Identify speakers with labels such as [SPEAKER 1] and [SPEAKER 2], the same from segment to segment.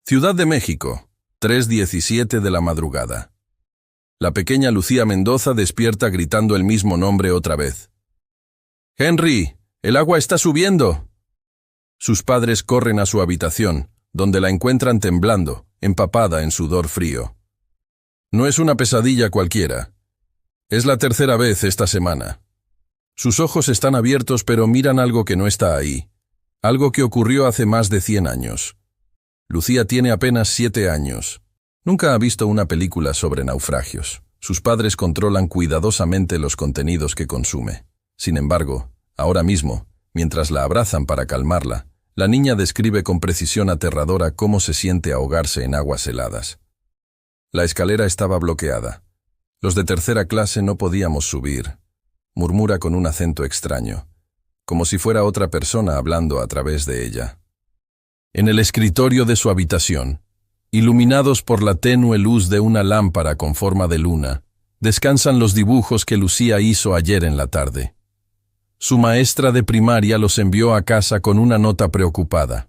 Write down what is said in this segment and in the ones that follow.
[SPEAKER 1] Ciudad de México, 3:17 de la madrugada. La pequeña Lucía Mendoza despierta gritando el mismo nombre otra vez. «Henry, el agua está subiendo». Sus padres corren a su habitación, donde la encuentran temblando, empapada en sudor frío. No es una pesadilla cualquiera. Es la tercera vez esta semana. Sus ojos están abiertos pero miran algo que no está ahí. Algo que ocurrió hace más de 100 años. Lucía tiene apenas 7 años. Nunca ha visto una película sobre naufragios. Sus padres controlan cuidadosamente los contenidos que consume. Sin embargo, ahora mismo, mientras la abrazan para calmarla, la niña describe con precisión aterradora cómo se siente ahogarse en aguas heladas. La escalera estaba bloqueada. Los de tercera clase no podíamos subir, murmura con un acento extraño, como si fuera otra persona hablando a través de ella. En el escritorio de su habitación, iluminados por la tenue luz de una lámpara con forma de luna, descansan los dibujos que Lucía hizo ayer en la tarde. Su maestra de primaria los envió a casa con una nota preocupada.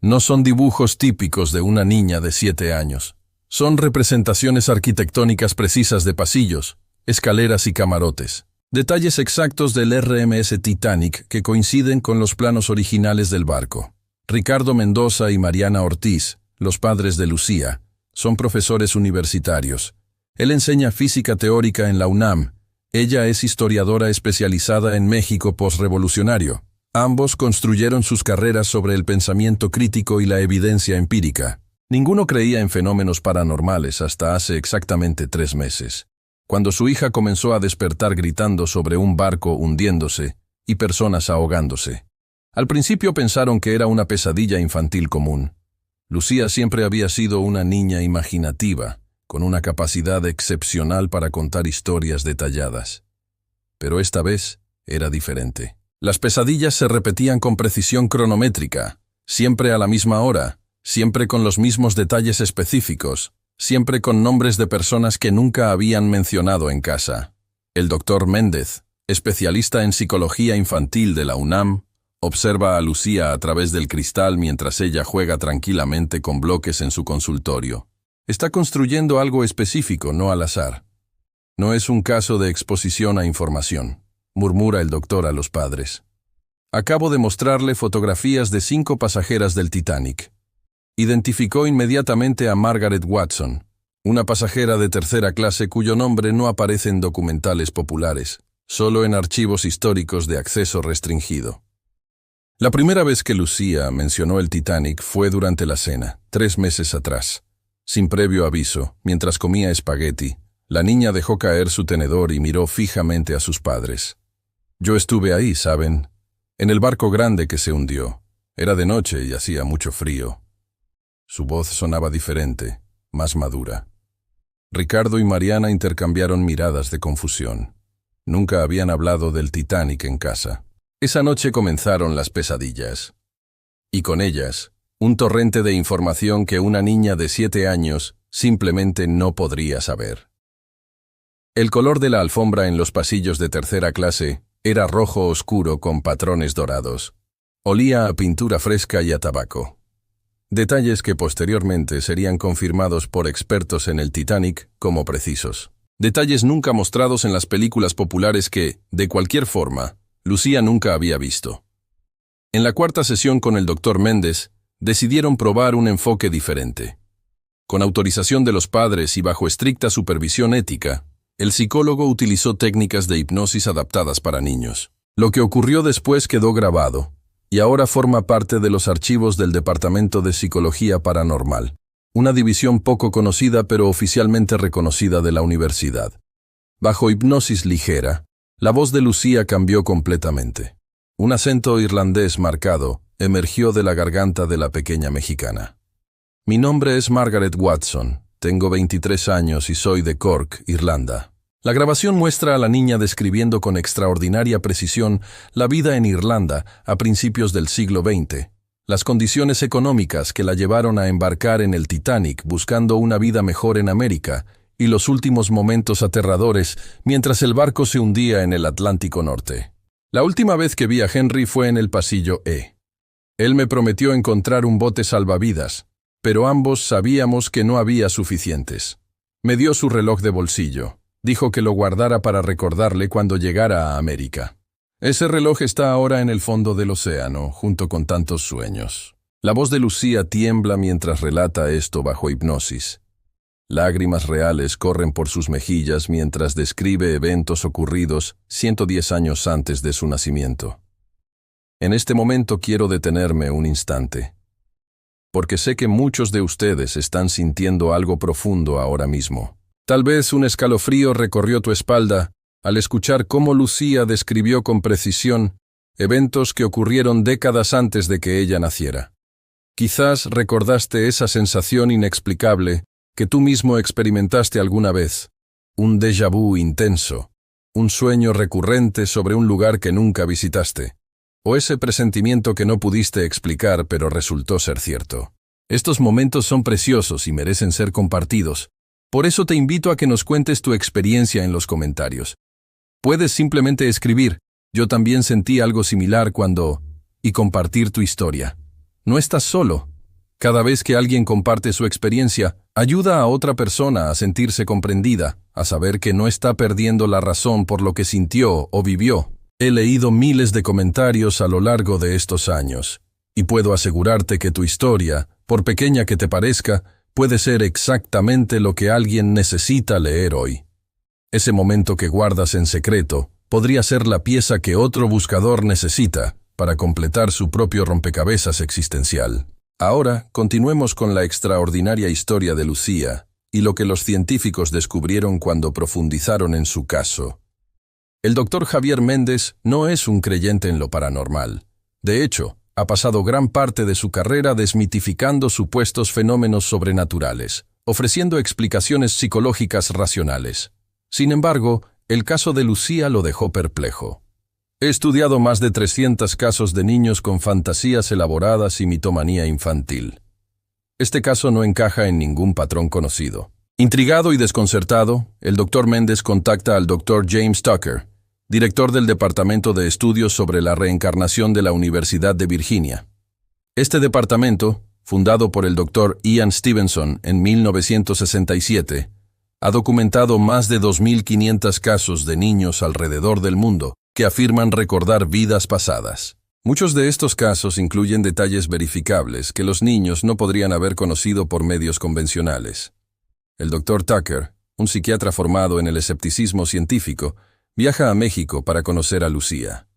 [SPEAKER 1] No son dibujos típicos de una niña de 7 años. Son representaciones arquitectónicas precisas de pasillos, escaleras y camarotes. Detalles exactos del RMS Titanic que coinciden con los planos originales del barco. Ricardo Mendoza y Mariana Ortiz, los padres de Lucía, son profesores universitarios. Él enseña física teórica en la UNAM. Ella es historiadora especializada en México posrevolucionario. Ambos construyeron sus carreras sobre el pensamiento crítico y la evidencia empírica. Ninguno creía en fenómenos paranormales hasta hace exactamente 3 meses, cuando su hija comenzó a despertar gritando sobre un barco hundiéndose y personas ahogándose. Al principio pensaron que era una pesadilla infantil común. Lucía siempre había sido una niña imaginativa, con una capacidad excepcional para contar historias detalladas. Pero esta vez era diferente. Las pesadillas se repetían con precisión cronométrica, siempre a la misma hora, siempre con los mismos detalles específicos, siempre con nombres de personas que nunca habían mencionado en casa. El doctor Méndez, especialista en psicología infantil de la UNAM, observa a Lucía a través del cristal mientras ella juega tranquilamente con bloques en su consultorio. Está construyendo algo específico, no al azar. No es un caso de exposición a información, murmura el doctor a los padres. Acabo de mostrarle fotografías de 5 pasajeras del Titanic. Identificó inmediatamente a Margaret Watson, una pasajera de tercera clase cuyo nombre no aparece en documentales populares, solo en archivos históricos de acceso restringido. La primera vez que Lucía mencionó el Titanic fue durante la cena, 3 meses atrás. Sin previo aviso, mientras comía espagueti, la niña dejó caer su tenedor y miró fijamente a sus padres. Yo estuve ahí, ¿saben? En el barco grande que se hundió. Era de noche y hacía mucho frío. Su voz sonaba diferente, más madura. Ricardo y Mariana intercambiaron miradas de confusión. Nunca habían hablado del Titanic en casa. Esa noche comenzaron las pesadillas. Y con ellas, un torrente de información que una niña de 7 años simplemente no podría saber. El color de la alfombra en los pasillos de tercera clase era rojo oscuro con patrones dorados. Olía a pintura fresca y a tabaco. Detalles que posteriormente serían confirmados por expertos en el Titanic como precisos. Detalles nunca mostrados en las películas populares que, de cualquier forma, Lucía nunca había visto. En la cuarta sesión con el doctor Méndez, decidieron probar un enfoque diferente. Con autorización de los padres y bajo estricta supervisión ética, el psicólogo utilizó técnicas de hipnosis adaptadas para niños. Lo que ocurrió después quedó grabado, y ahora forma parte de los archivos del Departamento de Psicología Paranormal, una división poco conocida pero oficialmente reconocida de la universidad. Bajo hipnosis ligera, la voz de Lucía cambió completamente. Un acento irlandés marcado emergió de la garganta de la pequeña mexicana. Mi nombre es Margaret Watson, tengo 23 años y soy de Cork, Irlanda. La grabación muestra a la niña describiendo con extraordinaria precisión la vida en Irlanda a principios del siglo XX, las condiciones económicas que la llevaron a embarcar en el Titanic buscando una vida mejor en América y los últimos momentos aterradores mientras el barco se hundía en el Atlántico Norte. La última vez que vi a Henry fue en el pasillo E. Él me prometió encontrar un bote salvavidas, pero ambos sabíamos que no había suficientes. Me dio su reloj de bolsillo. Dijo que lo guardara para recordarle cuando llegara a América. Ese reloj está ahora en el fondo del océano, junto con tantos sueños. La voz de Lucía tiembla mientras relata esto bajo hipnosis. Lágrimas reales corren por sus mejillas mientras describe eventos ocurridos 110 años antes de su nacimiento. En este momento quiero detenerme un instante, porque sé que muchos de ustedes están sintiendo algo profundo ahora mismo. Tal vez un escalofrío recorrió tu espalda al escuchar cómo Lucía describió con precisión eventos que ocurrieron décadas antes de que ella naciera. Quizás recordaste esa sensación inexplicable que tú mismo experimentaste alguna vez, un déjà vu intenso, un sueño recurrente sobre un lugar que nunca visitaste, o ese presentimiento que no pudiste explicar pero resultó ser cierto. Estos momentos son preciosos y merecen ser compartidos. Por eso te invito a que nos cuentes tu experiencia en los comentarios. Puedes simplemente escribir, yo también sentí algo similar cuando... y compartir tu historia. No estás solo. Cada vez que alguien comparte su experiencia, ayuda a otra persona a sentirse comprendida, a saber que no está perdiendo la razón por lo que sintió o vivió. He leído miles de comentarios a lo largo de estos años, y puedo asegurarte que tu historia, por pequeña que te parezca, puede ser exactamente lo que alguien necesita leer hoy. Ese momento que guardas en secreto podría ser la pieza que otro buscador necesita para completar su propio rompecabezas existencial. Ahora, continuemos con la extraordinaria historia de Lucía y lo que los científicos descubrieron cuando profundizaron en su caso. El doctor Javier Méndez no es un creyente en lo paranormal. De hecho, ha pasado gran parte de su carrera desmitificando supuestos fenómenos sobrenaturales, ofreciendo explicaciones psicológicas racionales. Sin embargo, el caso de Lucía lo dejó perplejo. He estudiado más de 300 casos de niños con fantasías elaboradas y mitomanía infantil. Este caso no encaja en ningún patrón conocido. Intrigado y desconcertado, el doctor Méndez contacta al doctor James Tucker, director del Departamento de Estudios sobre la Reencarnación de la Universidad de Virginia. Este departamento, fundado por el doctor Ian Stevenson en 1967, ha documentado más de 2.500 casos de niños alrededor del mundo que afirman recordar vidas pasadas. Muchos de estos casos incluyen detalles verificables que los niños no podrían haber conocido por medios convencionales. El doctor Tucker, un psiquiatra formado en el escepticismo científico, viaja a México para conocer a Lucía.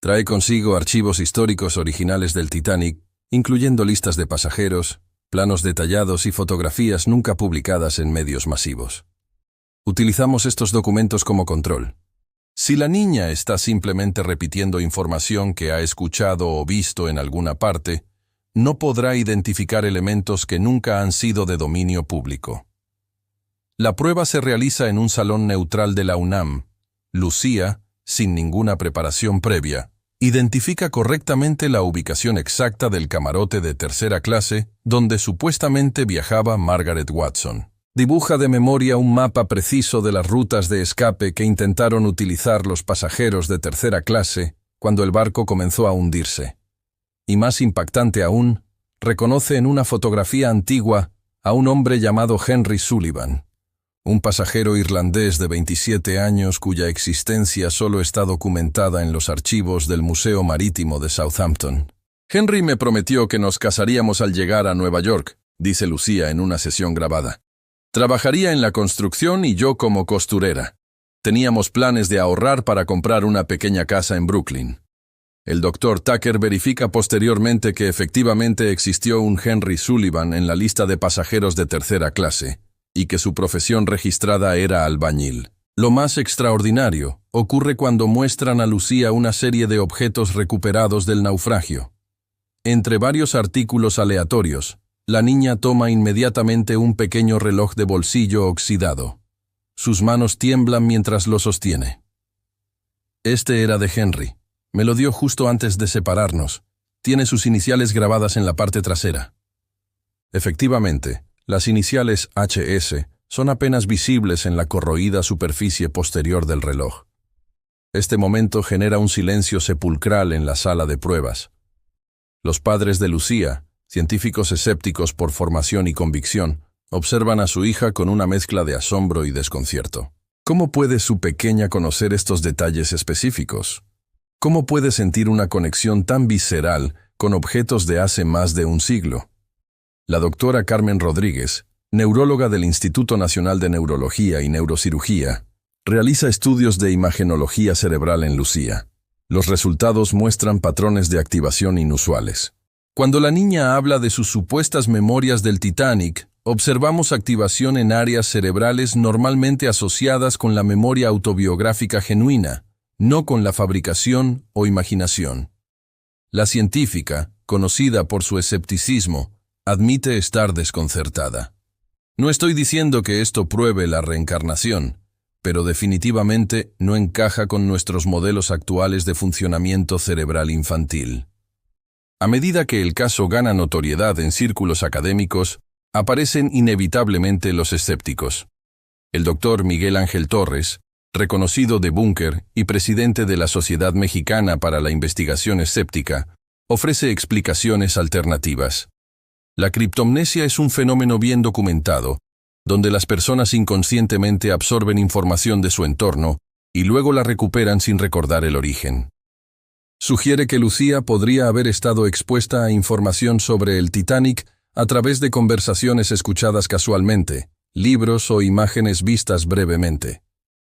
[SPEAKER 1] Trae consigo archivos históricos originales del Titanic, incluyendo listas de pasajeros, planos detallados y fotografías nunca publicadas en medios masivos. Utilizamos estos documentos como control. Si la niña está simplemente repitiendo información que ha escuchado o visto en alguna parte, no podrá identificar elementos que nunca han sido de dominio público. La prueba se realiza en un salón neutral de la UNAM. Lucía, sin ninguna preparación previa, identifica correctamente la ubicación exacta del camarote de tercera clase donde supuestamente viajaba Margaret Watson. Dibuja de memoria un mapa preciso de las rutas de escape que intentaron utilizar los pasajeros de tercera clase cuando el barco comenzó a hundirse. Y más impactante aún, reconoce en una fotografía antigua a un hombre llamado Henry Sullivan, un pasajero irlandés de 27 años cuya existencia solo está documentada en los archivos del Museo Marítimo de Southampton. Henry me prometió que nos casaríamos al llegar a Nueva York, dice Lucía en una sesión grabada. Trabajaría en la construcción y yo como costurera. Teníamos planes de ahorrar para comprar una pequeña casa en Brooklyn. El doctor Tucker verifica posteriormente que efectivamente existió un Henry Sullivan en la lista de pasajeros de tercera clase, y que su profesión registrada era albañil. Lo más extraordinario ocurre cuando muestran a Lucía una serie de objetos recuperados del naufragio. Entre varios artículos aleatorios, la niña toma inmediatamente un pequeño reloj de bolsillo oxidado. Sus manos tiemblan mientras lo sostiene. Este era de Henry. Me lo dio justo antes de separarnos. Tiene sus iniciales grabadas en la parte trasera. Efectivamente, las iniciales HS son apenas visibles en la corroída superficie posterior del reloj. Este momento genera un silencio sepulcral en la sala de pruebas. Los padres de Lucía, Científicos escépticos por formación y convicción observan a su hija con una mezcla de asombro y desconcierto. ¿Cómo puede su pequeña conocer estos detalles específicos? ¿Cómo puede sentir una conexión tan visceral con objetos de hace más de un siglo? La doctora Carmen Rodríguez, neuróloga del Instituto Nacional de Neurología y Neurocirugía, realiza estudios de imagenología cerebral en Lucía. Los resultados muestran patrones de activación inusuales. Cuando la niña habla de sus supuestas memorias del Titanic, observamos activación en áreas cerebrales normalmente asociadas con la memoria autobiográfica genuina, no con la fabricación o imaginación. La científica, conocida por su escepticismo, admite estar desconcertada. No estoy diciendo que esto pruebe la reencarnación, pero definitivamente no encaja con nuestros modelos actuales de funcionamiento cerebral infantil. A medida que el caso gana notoriedad en círculos académicos, aparecen inevitablemente los escépticos. El doctor Miguel Ángel Torres, reconocido debunker y presidente de la Sociedad Mexicana para la Investigación Escéptica, ofrece explicaciones alternativas. La criptomnesia es un fenómeno bien documentado, donde las personas inconscientemente absorben información de su entorno y luego la recuperan sin recordar el origen. Sugiere que Lucía podría haber estado expuesta a información sobre el Titanic a través de conversaciones escuchadas casualmente, libros o imágenes vistas brevemente.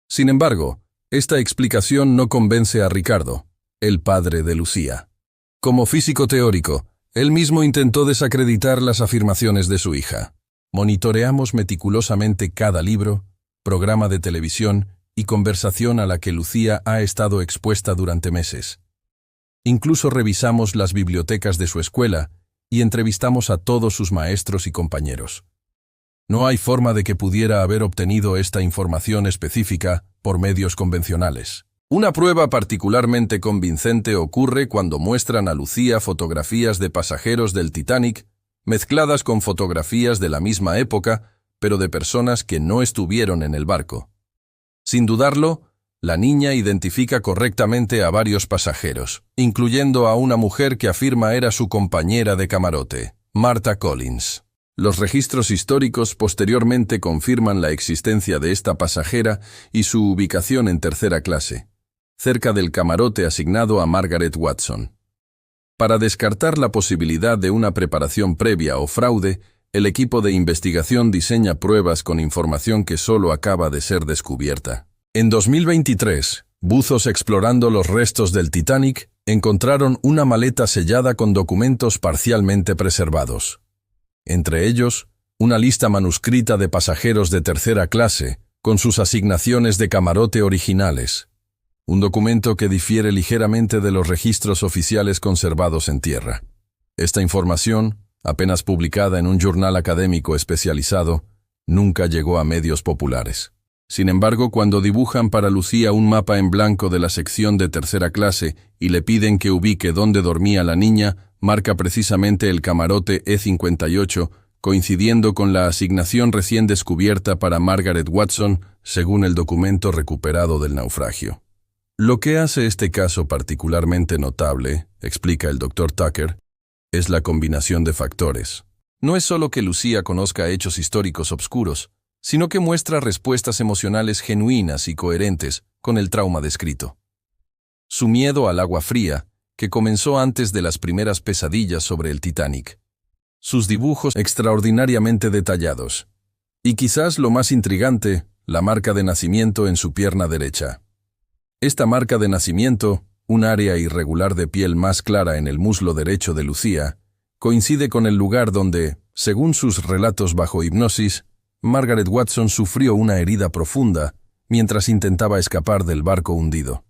[SPEAKER 1] Sin embargo, esta explicación no convence a Ricardo, el padre de Lucía. Como físico teórico, él mismo intentó desacreditar las afirmaciones de su hija. Monitoreamos meticulosamente cada libro, programa de televisión y conversación a la que Lucía ha estado expuesta durante meses. Incluso revisamos las bibliotecas de su escuela y entrevistamos a todos sus maestros y compañeros. No hay forma de que pudiera haber obtenido esta información específica por medios convencionales. Una prueba particularmente convincente ocurre cuando muestran a Lucía fotografías de pasajeros del Titanic, mezcladas con fotografías de la misma época, pero de personas que no estuvieron en el barco. Sin dudarlo, la niña identifica correctamente a varios pasajeros, incluyendo a una mujer que afirma era su compañera de camarote, Martha Collins. Los registros históricos posteriormente confirman la existencia de esta pasajera y su ubicación en tercera clase, cerca del camarote asignado a Margaret Watson. Para descartar la posibilidad de una preparación previa o fraude, el equipo de investigación diseña pruebas con información que solo acaba de ser descubierta. En 2023, buzos explorando los restos del Titanic encontraron una maleta sellada con documentos parcialmente preservados. Entre ellos, una lista manuscrita de pasajeros de tercera clase, con sus asignaciones de camarote originales. Un documento que difiere ligeramente de los registros oficiales conservados en tierra. Esta información, apenas publicada en un journal académico especializado, nunca llegó a medios populares. Sin embargo, cuando dibujan para Lucía un mapa en blanco de la sección de tercera clase y le piden que ubique dónde dormía la niña, marca precisamente el camarote E58, coincidiendo con la asignación recién descubierta para Margaret Watson, según el documento recuperado del naufragio. Lo que hace este caso particularmente notable, explica el Dr. Tucker, es la combinación de factores. No es solo que Lucía conozca hechos históricos obscuros, sino que muestra respuestas emocionales genuinas y coherentes con el trauma descrito. Su miedo al agua fría, que comenzó antes de las primeras pesadillas sobre el Titanic. Sus dibujos extraordinariamente detallados. Y quizás lo más intrigante, la marca de nacimiento en su pierna derecha. Esta marca de nacimiento, un área irregular de piel más clara en el muslo derecho de Lucía, coincide con el lugar donde, según sus relatos bajo hipnosis, Margaret Watson sufrió una herida profunda mientras intentaba escapar del barco hundido.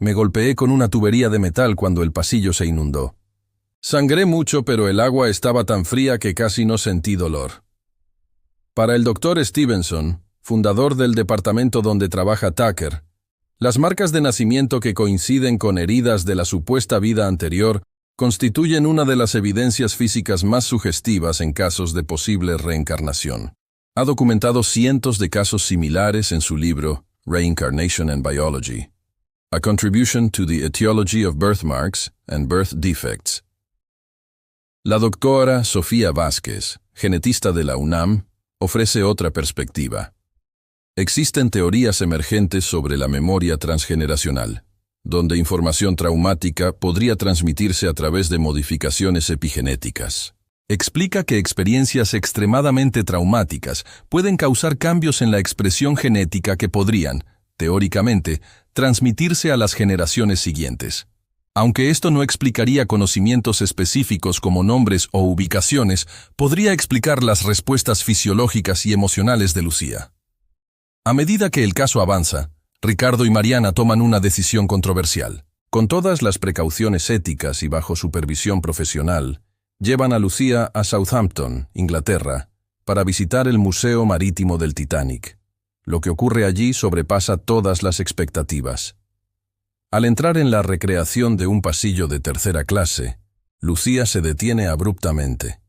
[SPEAKER 1] Me golpeé con una tubería de metal cuando el pasillo se inundó. Sangré mucho, pero el agua estaba tan fría que casi no sentí dolor. Para el Dr. Stevenson, fundador del departamento donde trabaja Tucker, las marcas de nacimiento que coinciden con heridas de la supuesta vida anterior constituyen una de las evidencias físicas más sugestivas en casos de posible reencarnación. Ha documentado cientos de casos similares en su libro Reincarnation and Biology, A Contribution to the Etiology of Birthmarks and Birth Defects, La doctora Sofía Vázquez, genetista de la UNAM, ofrece otra perspectiva. Existen teorías emergentes sobre la memoria transgeneracional, donde información traumática podría transmitirse a través de modificaciones epigenéticas. Explica que experiencias extremadamente traumáticas pueden causar cambios en la expresión genética que podrían, teóricamente, transmitirse a las generaciones siguientes. Aunque esto no explicaría conocimientos específicos como nombres o ubicaciones, podría explicar las respuestas fisiológicas y emocionales de Lucía. A medida que el caso avanza, Ricardo y Mariana toman una decisión controversial. Con todas las precauciones éticas y bajo supervisión profesional, llevan a Lucía a Southampton, Inglaterra, para visitar el Museo Marítimo del Titanic. Lo que ocurre allí sobrepasa todas las expectativas. Al entrar en la recreación de un pasillo de tercera clase, Lucía se detiene abruptamente.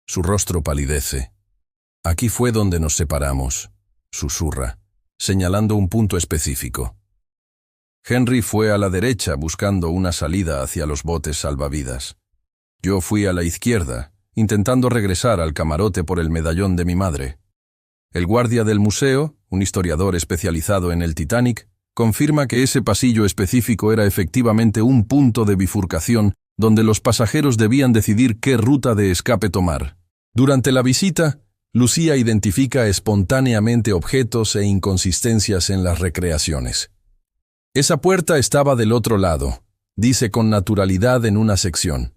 [SPEAKER 1] Su rostro palidece. «Aquí fue donde nos separamos», susurra, señalando un punto específico. Henry fue a la derecha buscando una salida hacia los botes salvavidas. Yo fui a la izquierda, intentando regresar al camarote por el medallón de mi madre. El guardia del museo, un historiador especializado en el Titanic, confirma que ese pasillo específico era efectivamente un punto de bifurcación donde los pasajeros debían decidir qué ruta de escape tomar. Durante la visita, Lucía identifica espontáneamente objetos e inconsistencias en las recreaciones. Esa puerta estaba del otro lado, dice con naturalidad en una sección.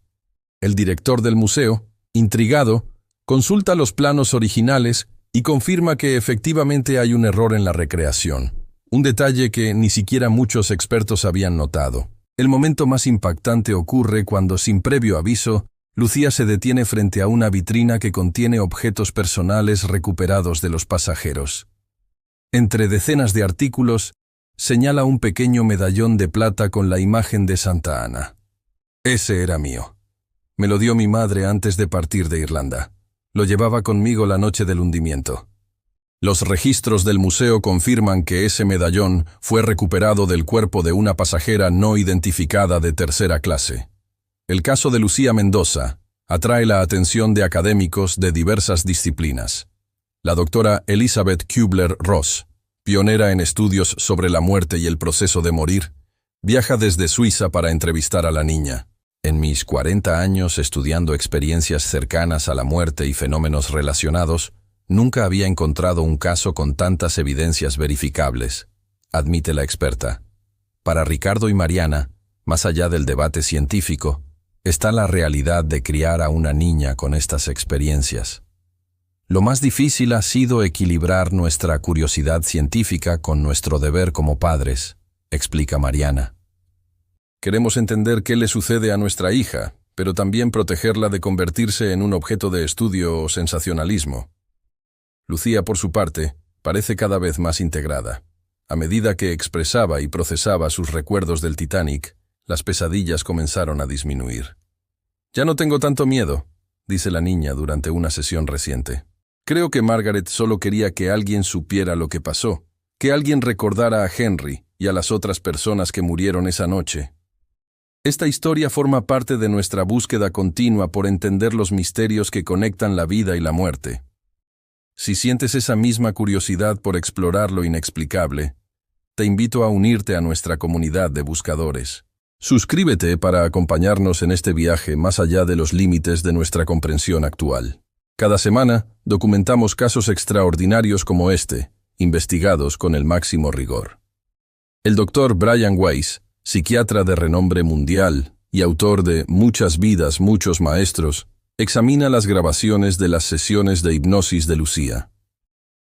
[SPEAKER 1] El director del museo, intrigado, consulta los planos originales y confirma que efectivamente hay un error en la recreación. Un detalle que ni siquiera muchos expertos habían notado. El momento más impactante ocurre cuando, sin previo aviso, Lucía se detiene frente a una vitrina que contiene objetos personales recuperados de los pasajeros. Entre decenas de artículos, señala un pequeño medallón de plata con la imagen de Santa Ana. Ese era mío. Me lo dio mi madre antes de partir de Irlanda. Lo llevaba conmigo la noche del hundimiento. Los registros del museo confirman que ese medallón fue recuperado del cuerpo de una pasajera no identificada de tercera clase. El caso de Lucía Mendoza atrae la atención de académicos de diversas disciplinas. La doctora Elizabeth Kubler-Ross, pionera en estudios sobre la muerte y el proceso de morir, viaja desde Suiza para entrevistar a la niña. En mis 40 años estudiando experiencias cercanas a la muerte y fenómenos relacionados, nunca había encontrado un caso con tantas evidencias verificables, admite la experta. Para Ricardo y Mariana, más allá del debate científico, está la realidad de criar a una niña con estas experiencias. Lo más difícil ha sido equilibrar nuestra curiosidad científica con nuestro deber como padres, explica Mariana. Queremos entender qué le sucede a nuestra hija, pero también protegerla de convertirse en un objeto de estudio o sensacionalismo. Lucía, por su parte, parece cada vez más integrada. A medida que expresaba y procesaba sus recuerdos del Titanic, las pesadillas comenzaron a disminuir. «Ya no tengo tanto miedo», dice la niña durante una sesión reciente. «Creo que Margaret solo quería que alguien supiera lo que pasó, que alguien recordara a Henry y a las otras personas que murieron esa noche. Esta historia forma parte de nuestra búsqueda continua por entender los misterios que conectan la vida y la muerte. Si sientes esa misma curiosidad por explorar lo inexplicable, te invito a unirte a nuestra comunidad de buscadores. Suscríbete para acompañarnos en este viaje más allá de los límites de nuestra comprensión actual. Cada semana documentamos casos extraordinarios como este, investigados con el máximo rigor. El Dr. Brian Weiss, psiquiatra de renombre mundial y autor de Muchas vidas, muchos maestros, examina las grabaciones de las sesiones de hipnosis de Lucía.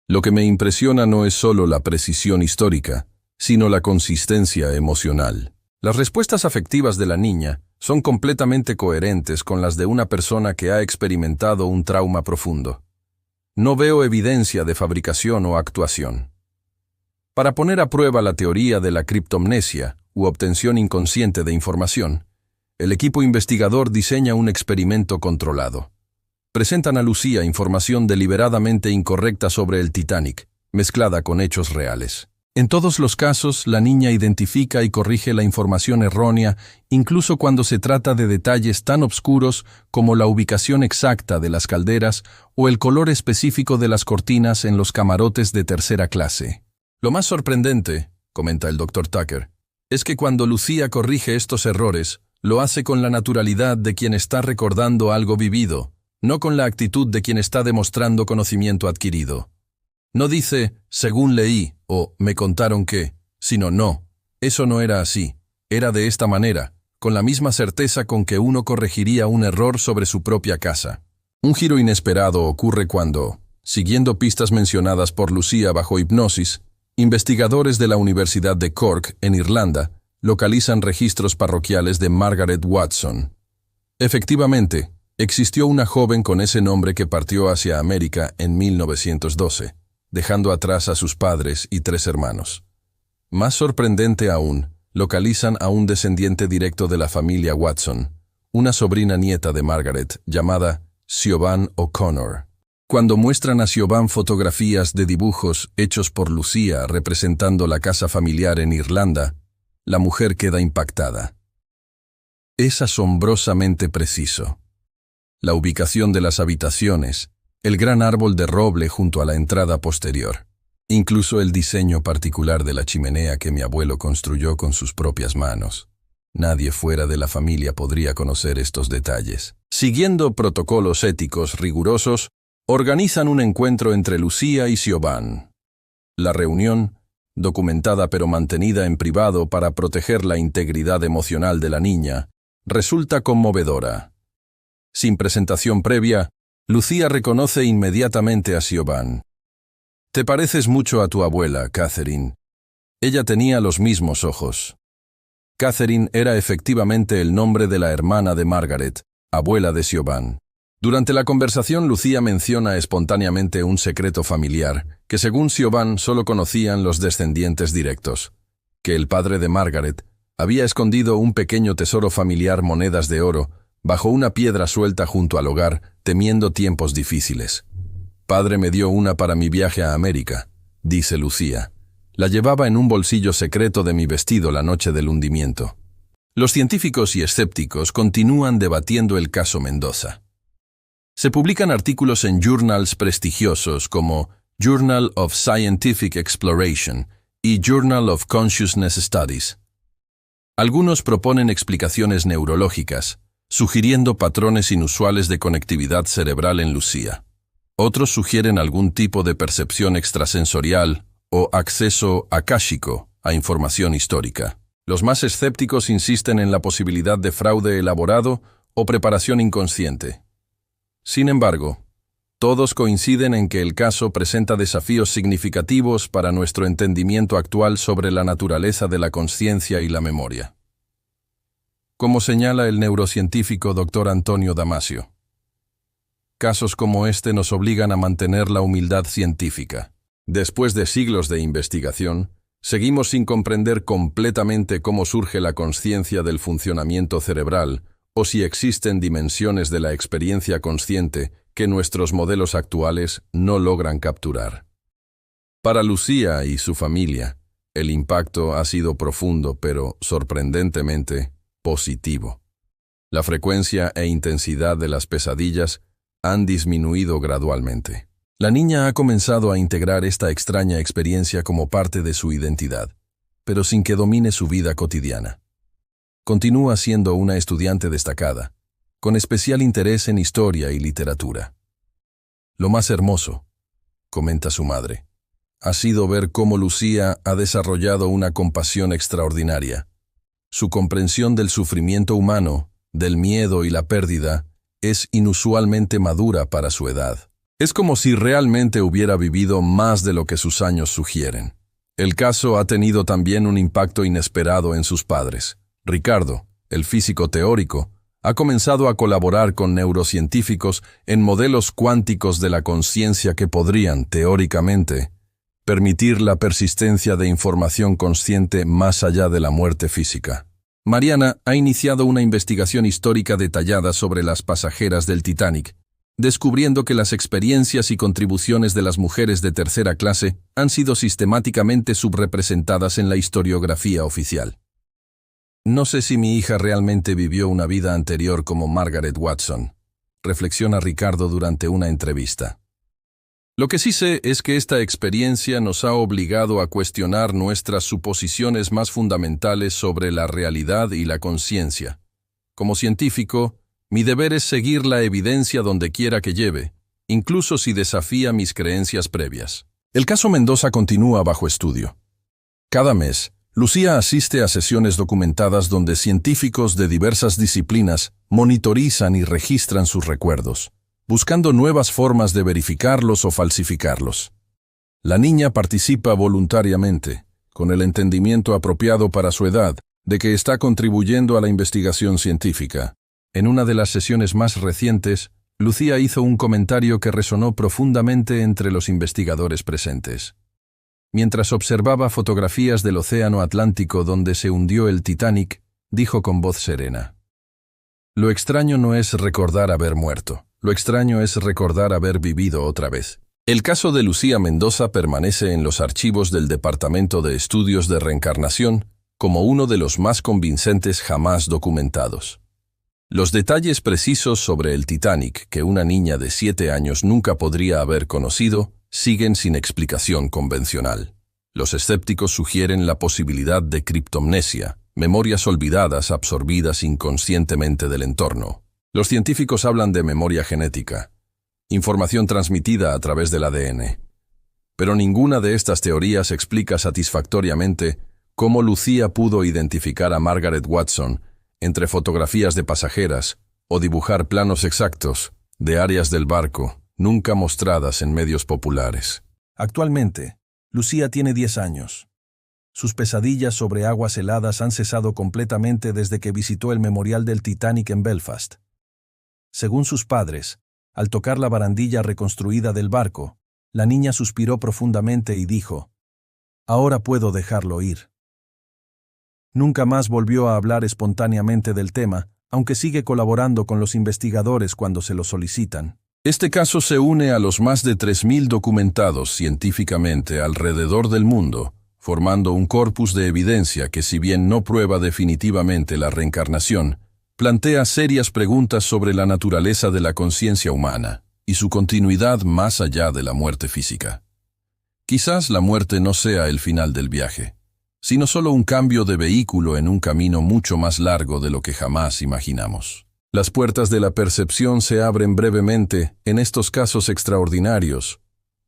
[SPEAKER 1] Lo que me impresiona no es solo la precisión histórica, sino la consistencia emocional. Las respuestas afectivas de la niña son completamente coherentes con las de una persona que ha experimentado un trauma profundo. No veo evidencia de fabricación o actuación. Para poner a prueba la teoría de la criptomnesia u obtención inconsciente de información, el equipo investigador diseña un experimento controlado. Presentan a Lucía información deliberadamente incorrecta sobre el Titanic, mezclada con hechos reales. En todos los casos, la niña identifica y corrige la información errónea, incluso cuando se trata de detalles tan obscuros como la ubicación exacta de las calderas o el color específico de las cortinas en los camarotes de tercera clase. Lo más sorprendente, comenta el Dr. Tucker, es que cuando Lucía corrige estos errores, lo hace con la naturalidad de quien está recordando algo vivido, no con la actitud de quien está demostrando conocimiento adquirido. No dice, según leí, o me contaron que, sino no, eso no era así, era de esta manera, con la misma certeza con que uno corregiría un error sobre su propia casa. Un giro inesperado ocurre cuando, siguiendo pistas mencionadas por Lucía bajo hipnosis, investigadores de la Universidad de Cork, en Irlanda, localizan registros parroquiales de Margaret Watson. Efectivamente, existió una joven con ese nombre que partió hacia América en 1912. Dejando atrás a sus padres y 3 hermanos. Más sorprendente aún, localizan a un descendiente directo de la familia Watson, una sobrina nieta de Margaret, llamada Siobhan O'Connor. Cuando muestran a Siobhan fotografías de dibujos hechos por Lucía representando la casa familiar en Irlanda, la mujer queda impactada. Es asombrosamente preciso. La ubicación de las habitaciones, el gran árbol de roble junto a la entrada posterior, incluso el diseño particular de la chimenea que mi abuelo construyó con sus propias manos. Nadie fuera de la familia podría conocer estos detalles. Siguiendo protocolos éticos rigurosos, organizan un encuentro entre Lucía y Siobhan. La reunión, documentada pero mantenida en privado para proteger la integridad emocional de la niña, resulta conmovedora. Sin presentación previa, Lucía reconoce inmediatamente a Siobhan. «Te pareces mucho a tu abuela, Catherine. Ella tenía los mismos ojos». Catherine era efectivamente el nombre de la hermana de Margaret, abuela de Siobhan. Durante la conversación, Lucía menciona espontáneamente un secreto familiar que según Siobhan solo conocían los descendientes directos, que el padre de Margaret había escondido un pequeño tesoro familiar, monedas de oro, bajo una piedra suelta junto al hogar, temiendo tiempos difíciles. «Padre me dio una para mi viaje a América», dice Lucía. «La llevaba en un bolsillo secreto de mi vestido la noche del hundimiento». Los científicos y escépticos continúan debatiendo el caso Mendoza. Se publican artículos en journals prestigiosos como Journal of Scientific Exploration y Journal of Consciousness Studies. Algunos proponen explicaciones neurológicas, sugiriendo patrones inusuales de conectividad cerebral en Lucía. Otros sugieren algún tipo de percepción extrasensorial o acceso akáshico a información histórica. Los más escépticos insisten en la posibilidad de fraude elaborado o preparación inconsciente. Sin embargo, todos coinciden en que el caso presenta desafíos significativos para nuestro entendimiento actual sobre la naturaleza de la consciencia y la memoria. Como señala el neurocientífico Dr. Antonio Damasio, casos como este nos obligan a mantener la humildad científica. Después de siglos de investigación, seguimos sin comprender completamente cómo surge la consciencia del funcionamiento cerebral o si existen dimensiones de la experiencia consciente que nuestros modelos actuales no logran capturar. Para Lucía y su familia, el impacto ha sido profundo pero, sorprendentemente, positivo. La frecuencia e intensidad de las pesadillas han disminuido gradualmente. La niña ha comenzado a integrar esta extraña experiencia como parte de su identidad, pero sin que domine su vida cotidiana. Continúa siendo una estudiante destacada, con especial interés en historia y literatura. Lo más hermoso, comenta su madre, ha sido ver cómo Lucía ha desarrollado una compasión extraordinaria. Su comprensión del sufrimiento humano, del miedo y la pérdida, es inusualmente madura para su edad. Es como si realmente hubiera vivido más de lo que sus años sugieren. El caso ha tenido también un impacto inesperado en sus padres. Ricardo, el físico teórico, ha comenzado a colaborar con neurocientíficos en modelos cuánticos de la conciencia que podrían, teóricamente, permitir la persistencia de información consciente más allá de la muerte física. Mariana ha iniciado una investigación histórica detallada sobre las pasajeras del Titanic, descubriendo que las experiencias y contribuciones de las mujeres de tercera clase han sido sistemáticamente subrepresentadas en la historiografía oficial. No sé si mi hija realmente vivió una vida anterior como Margaret Watson, reflexiona Ricardo durante una entrevista. Lo que sí sé es que esta experiencia nos ha obligado a cuestionar nuestras suposiciones más fundamentales sobre la realidad y la conciencia. Como científico, mi deber es seguir la evidencia donde quiera que lleve, incluso si desafía mis creencias previas. El caso Mendoza continúa bajo estudio. Cada mes, Lucía asiste a sesiones documentadas donde científicos de diversas disciplinas monitorizan y registran sus recuerdos, buscando nuevas formas de verificarlos o falsificarlos. La niña participa voluntariamente, con el entendimiento apropiado para su edad, de que está contribuyendo a la investigación científica. En una de las sesiones más recientes, Lucía hizo un comentario que resonó profundamente entre los investigadores presentes. Mientras observaba fotografías del océano Atlántico donde se hundió el Titanic, dijo con voz serena: «Lo extraño no es recordar haber muerto, lo extraño es recordar haber vivido otra vez». El caso de Lucía Mendoza permanece en los archivos del Departamento de Estudios de Reencarnación como uno de los más convincentes jamás documentados. Los detalles precisos sobre el Titanic que una niña de 7 años nunca podría haber conocido siguen sin explicación convencional. Los escépticos sugieren la posibilidad de criptomnesia, memorias olvidadas absorbidas inconscientemente del entorno. Los científicos hablan de memoria genética, información transmitida a través del ADN. Pero ninguna de estas teorías explica satisfactoriamente cómo Lucía pudo identificar a Margaret Watson entre fotografías de pasajeras o dibujar planos exactos de áreas del barco nunca mostradas en medios populares. Actualmente, Lucía tiene 10 años. Sus pesadillas sobre aguas heladas han cesado completamente desde que visitó el memorial del Titanic en Belfast. Según sus padres, al tocar la barandilla reconstruida del barco, la niña suspiró profundamente y dijo: «Ahora puedo dejarlo ir». Nunca más volvió a hablar espontáneamente del tema, aunque sigue colaborando con los investigadores cuando se lo solicitan. Este caso se une a los más de 3.000 documentados científicamente alrededor del mundo, formando un corpus de evidencia que, si bien no prueba definitivamente la reencarnación, plantea serias preguntas sobre la naturaleza de la conciencia humana y su continuidad más allá de la muerte física. Quizás la muerte no sea el final del viaje, sino solo un cambio de vehículo en un camino mucho más largo de lo que jamás imaginamos. Las puertas de la percepción se abren brevemente en estos casos extraordinarios,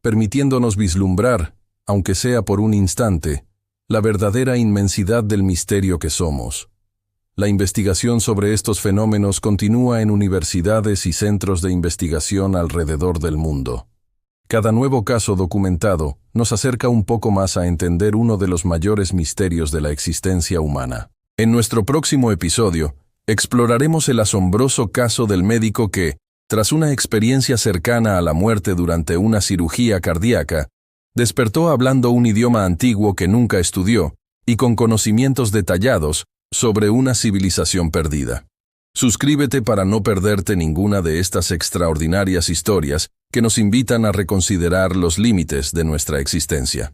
[SPEAKER 1] permitiéndonos vislumbrar, aunque sea por un instante, la verdadera inmensidad del misterio que somos. La investigación sobre estos fenómenos continúa en universidades y centros de investigación alrededor del mundo. Cada nuevo caso documentado nos acerca un poco más a entender uno de los mayores misterios de la existencia humana. En nuestro próximo episodio, exploraremos el asombroso caso del médico que, tras una experiencia cercana a la muerte durante una cirugía cardíaca, despertó hablando un idioma antiguo que nunca estudió y con conocimientos detallados sobre una civilización perdida. Suscríbete para no perderte ninguna de estas extraordinarias historias que nos invitan a reconsiderar los límites de nuestra existencia.